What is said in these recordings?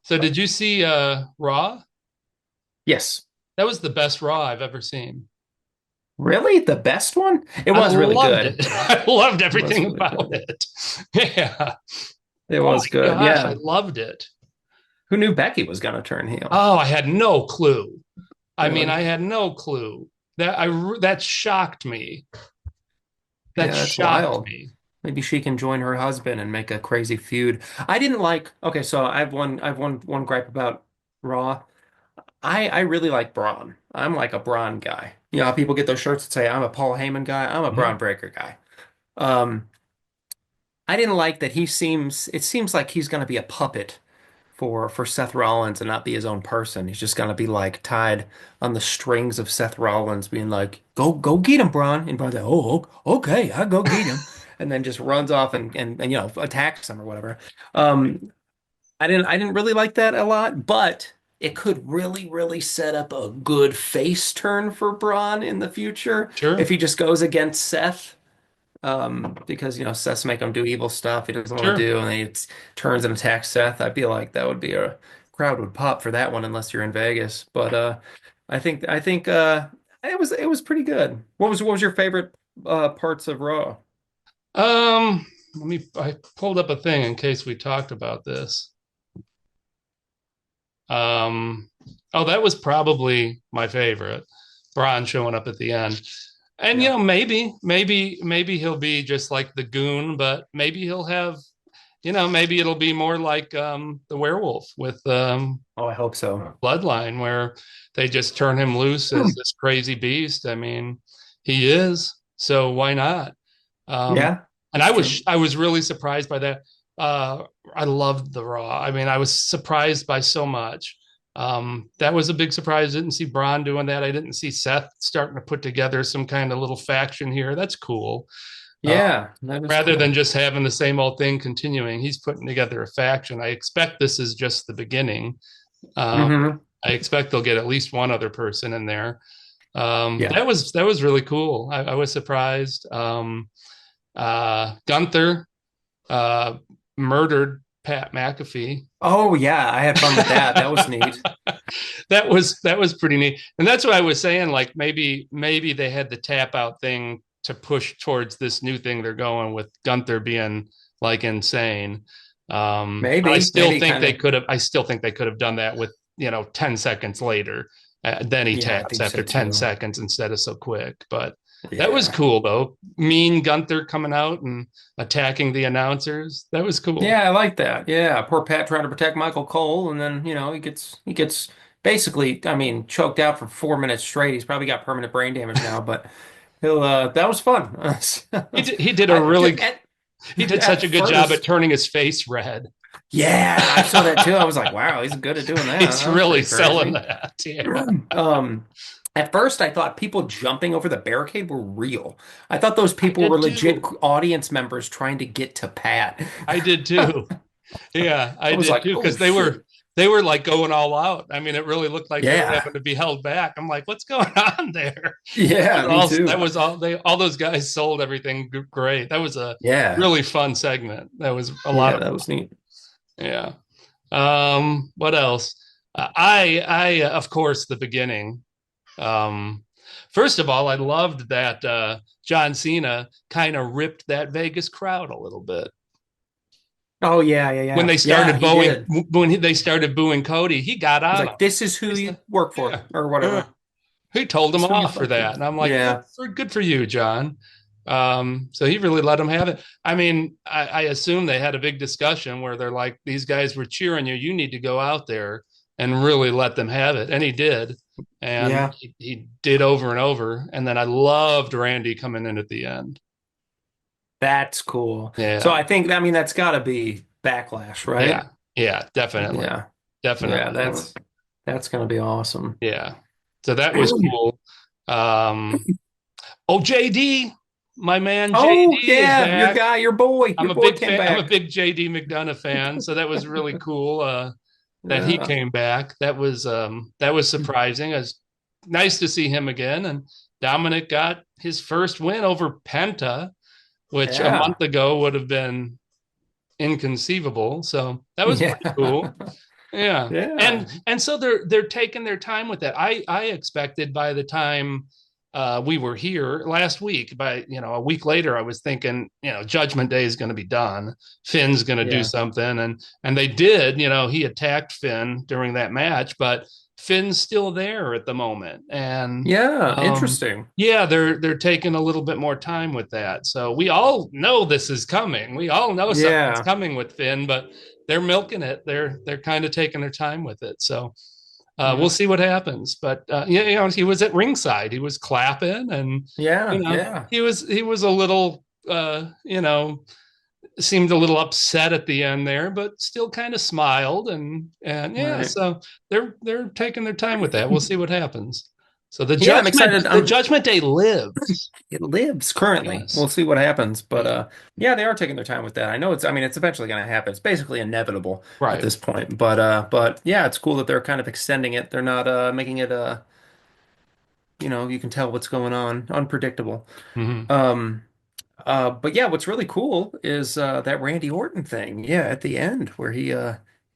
So did you see Raw? Yes. That was the best Raw I've ever seen. Really? The best one? It I was really loved good. it. I loved It was everything really about good. it. Yeah. It Oh was my good. gosh, I Yeah. loved it. Who knew Becky was gonna turn heel? Oh, I had no clue. I mean, Really? I had no clue. That shocked me. That Yeah, that's shocked wild. me. Maybe she can join her husband and make a crazy feud. I didn't like. Okay, so I have one gripe about Raw. I really like Braun. I'm like a Braun guy. You know how people get those shirts that say I'm a Paul Heyman guy. I'm a Braun Mhm. Breaker guy. Um, I didn't like that it seems like he's going to be a puppet for Seth Rollins and not be his own person. He's just going to be like tied on the strings of Seth Rollins being like, go get him, Braun. And Braun's like, oh, okay, I'll go get him. And then just runs off and attacks him or whatever. Um, I didn't really like that a lot, but it could really set up a good face turn for Braun in the future if Sure, he just goes against Seth. Because Seth's make him do evil stuff he doesn't want to sure. do, and then he turns and attacks Seth. I feel like that would be a crowd would pop for that one unless you're in Vegas. But I think it was pretty good. What was your favorite parts of Raw? I pulled up a thing in case we talked about this. Um, oh, that was probably my favorite. Braun showing up at the end. And Yeah. maybe he'll be just like the goon, but maybe he'll have, maybe it'll be more like the werewolf with Oh, I hope so. Bloodline, where they just turn him loose as this crazy beast. I mean, he is, so why not? Um, Yeah, and that's true. I was really surprised by that. Uh, I loved the Raw. I mean, I was surprised by so much. That was a big surprise. I didn't see Braun doing that. I didn't see Seth starting to put together some kind of little faction here. That's cool. Uh, Yeah, that is Rather than cool. just having the same old thing continuing, he's putting together a faction. I expect this is just the beginning. Um, Hmm. I expect they'll get at least one other person in there. Yeah. That was really cool. I was surprised. Gunther uh, murdered Pat McAfee. Oh yeah, I had fun with that. That was neat. That was pretty neat, and that's what I was saying. Like maybe they had the tap out thing to push towards this new thing they're going with Gunther being like insane. But Maybe kind of. I still think they could have done that with 10 seconds later. Then he Yeah, I taps think so after 10 too. seconds instead of so quick. But that was Yeah. cool though. Mean Gunther coming out and attacking the announcers. That was cool. Yeah, I like that. Yeah, poor Pat trying to protect Michael Cole, and then he gets basically, I mean, choked out for 4 minutes straight. He's probably got permanent brain damage now, but he'll that was fun. He did a I really at, he did at such a good job at first, turning his face red. yeah, I saw that too. I was like, wow, he's good at doing that. He's That was really pretty selling crazy. that. Yeah. Um, at first, I thought people jumping over the barricade were real. I thought those I people were did legit too. audience members trying to get to Pat. I did too. Yeah, I I was did like, too oh because shit. they were like going all out. I mean, it really looked like they were Yeah. having to be held back. I'm like, what's going on there? Yeah, me That too. was all they all those guys sold everything great. That was a Yeah. really fun segment. That was a lot Yeah, of that was neat. yeah. What else? Of course the beginning. Um, First of all, I loved that John Cena kind of ripped that Vegas crowd a little bit Oh yeah, yeah, when yeah. Yeah, he did. they started booing Cody. He got He's on him. like, this is who He's you like, work for yeah, or uh, whatever. he told them This is who you off for fight for. that, and I'm like, Yeah. good for you, John. So he really let him have it. I mean, I assume they had a big discussion where they're like, these guys were cheering you. You need to go out there and really let them have it, and he did. And Yeah. he did over and over. And then I loved Randy coming in at the end. That's cool. So Yeah. I think, I mean, that's gotta be Backlash, right? Yeah. Yeah. Definitely. Yeah. Yeah, Definitely. that's gonna be awesome. Yeah. So that was cool. Um, oh, JD, my man Oh JD is yeah, back. your boy came I'm a back. big JD McDonough fan. So that was really cool that he Yeah. came back. That was surprising. It was nice to see him again. And Dominic got his first win over Penta, which a Yeah. month ago would have been inconceivable. So that was Yeah. pretty cool. Yeah. Yeah. And so they're taking their time with that. I expected by the time we were here last week, by a week later, I was thinking, Judgment Day is going to be done. Finn's going to do Yeah. something, and they did. He attacked Finn during that match, but Finn's still there at the moment, and Yeah. um, Interesting. yeah, they're taking a little bit more time with that. So we all know this is coming. We all know something's Yeah. coming with Finn, but they're milking it. They're kind of taking their time with it. So we'll Yeah. see what happens. But yeah, he was at ringside. He was clapping, and Yeah. Yeah. he was a little seemed a little upset at the end there, but still kind of smiled, and yeah. Right. So they're taking their time with that. We'll see what happens. So the Yeah, I'm judgment excited. the Judgment Day lives. It lives currently. We'll Yes. see what happens. But Yeah. yeah, they are taking their time with that. I mean, it's eventually going to happen. It's basically inevitable at Right. this point. But yeah, it's cool that they're kind of extending it. They're not making it you can tell what's going on, unpredictable. Hmm. Um but yeah, what's really cool is that Randy Orton thing. Yeah, at the end where he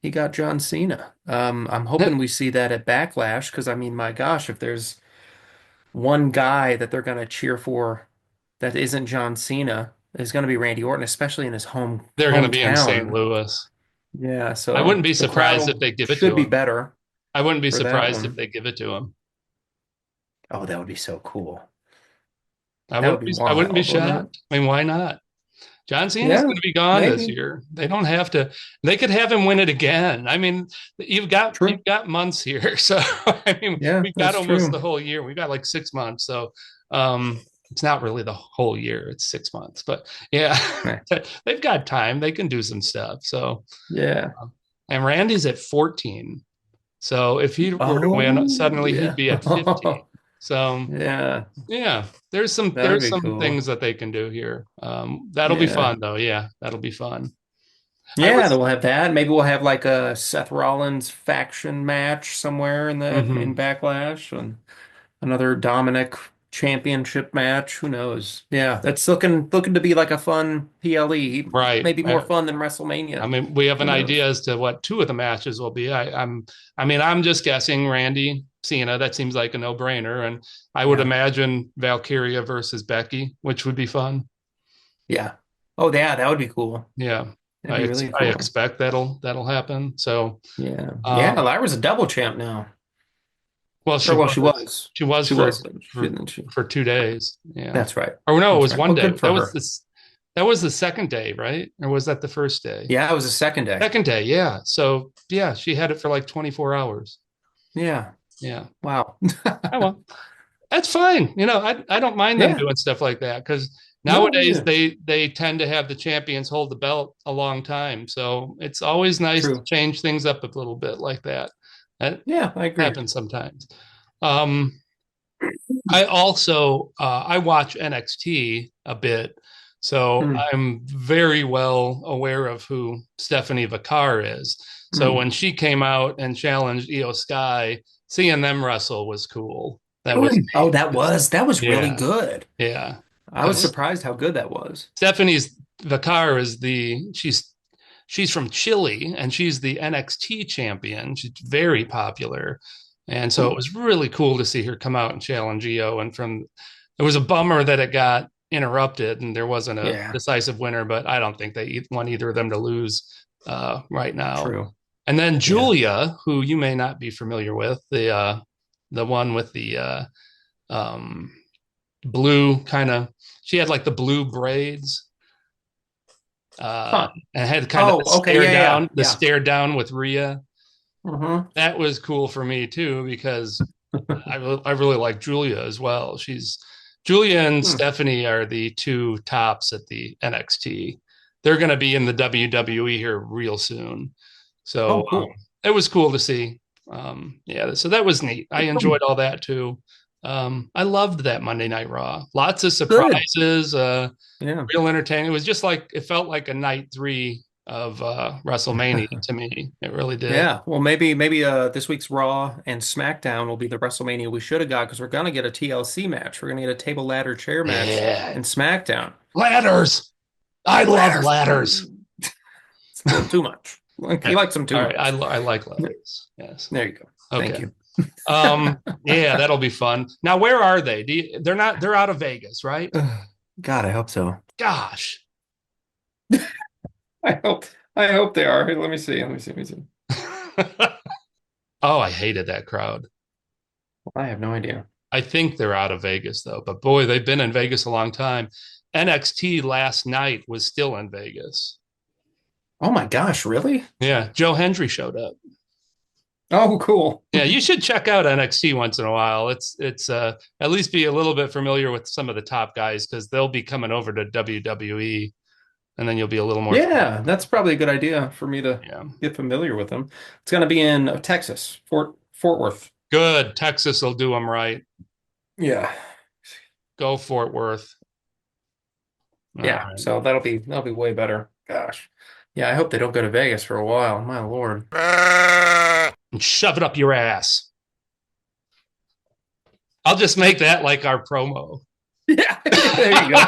got John Cena. I'm hoping we see that at Backlash because I mean, my gosh, if there's one guy that they're going to cheer for that isn't John Cena is going to be Randy Orton, especially in his They're going to be in St. hometown. Louis. Yeah, I so wouldn't be the crowd surprised if they give it should to be him. better I wouldn't be for that surprised if one. they give it to him. Oh, that would be so cool. I That would wouldn't be be I wouldn't be wild, wouldn't it? shocked. I mean, why not? John Cena's Yeah, going to be gone this maybe. year. They don't have to. They could have him win it again. I mean, True. you've got months here, so I mean, Yeah, we've got that's almost true. the whole year. We've got like 6 months, so it's not really the whole year. It's 6 months, but yeah, Right. they've got time. They can do some stuff. So, Yeah. and Randy's at 14. So if he were to win, Oh, suddenly he'd yeah. be at 15. So Yeah, yeah, there's some that would there's be some cool. things that they can do here. That'll be Yeah. fun though. Yeah, that'll be fun. I Yeah, then was we'll have that. Maybe we'll have like a Seth Rollins faction match somewhere in mhm. Backlash and another Dominic championship match. Who knows? Yeah, that's looking to be like a fun PLE. Right. Maybe more fun than WrestleMania. I mean, we have Who an idea knows? as to what two of the matches will be. I mean, I'm just guessing Randy Cena. That seems like a no-brainer, and I would Yeah. imagine Valkyria versus Becky, which would be fun. Yeah. Oh, yeah, that would be cool. Yeah, That'd be really I cool. expect that'll happen. So, Yeah. Yeah, um, Lyra's a double champ now. well, Or well, she was. she was She was, for didn't she? 2 days. Yeah. That's right. Or no, it That's was right. one Well, day. good for her. That was the second day, right? Or was that the first day? Yeah, it was a second day. Second day, yeah. So yeah, she had it for like 24 hours. Yeah. Yeah. Wow. Oh well. That's fine. I don't mind them Yeah. doing stuff like that because No, nowadays yeah. they tend to have the champions hold the belt a long time. So it's always nice to True. change things up a little bit like that. That Yeah, I agree. happens sometimes. Um, I also I watch NXT a bit, so Mm, I'm very well aware of who Stephanie Vacar is. So mm. when she came out and challenged Io Sky, seeing them wrestle was cool. That was Oh, neat. that was really Yeah, good. yeah. I was Because surprised how good that was. Stephanie's Vacar is she's from Chile and she's the NXT champion. She's very popular. And so it Ooh, was really cool to see her come out and challenge Io. And it was a bummer that it got interrupted and there wasn't a yeah, decisive winner, but I don't think they want either of them to lose right now. true. And then Yeah. Julia, who you may not be familiar with, the one with the um, blue kind of, she had like the blue braids Huh. and had kind of Oh, okay. Yeah, yeah, the yeah. stare down with Rhea. Mm-hmm. That was cool for me too because I really like Julia as well. Julia and Hmm. Stephanie are the two tops at the NXT. They're going to be in the WWE here real soon. So Oh, cool. it was cool to see. Yeah, so that was neat. I enjoyed all that too. I loved that Monday Night Raw. Lots of Good. surprises, Yeah. real entertaining. It was just like it felt like a night three of WrestleMania to me. It really did. Yeah. Well, maybe this week's Raw and SmackDown will be the WrestleMania we should have got because we're gonna get a TLC match. We're gonna get a table ladder chair match Yeah, in SmackDown. ladders. I love Ladders. ladders. a little too much. Like, he Yeah. likes them too All right. much. I like leathers. Yes. There you go. Thank Okay. you. Yeah, that'll be fun. Now, where are they? They're not, they're out of Vegas, right? God, I hope so. Gosh. I hope I hope they are. Hey, let me see. Let me see. Let me see. Oh, I hated that crowd. I have no idea. I think they're out of Vegas though, but boy, they've been in Vegas a long time. NXT last night was still in Vegas. Oh my gosh, really? Yeah, Joe Hendry showed up. Oh, cool. Yeah, you should check out NXT once in a while. It's at least be a little bit familiar with some of the top guys because they'll be coming over to WWE, and then you'll be a little more Yeah, familiar. that's probably a good idea for me to Yeah, get familiar with them. It's going to be in Texas, Fort Worth. good. Texas will do them right. Yeah. Go Fort Worth. All Yeah, right, so that'll be way better. Gosh. Yeah, I hope they don't go to Vegas for a while. My Lord. and shove it up your ass. I'll just make that like our promo. Yeah, there you go.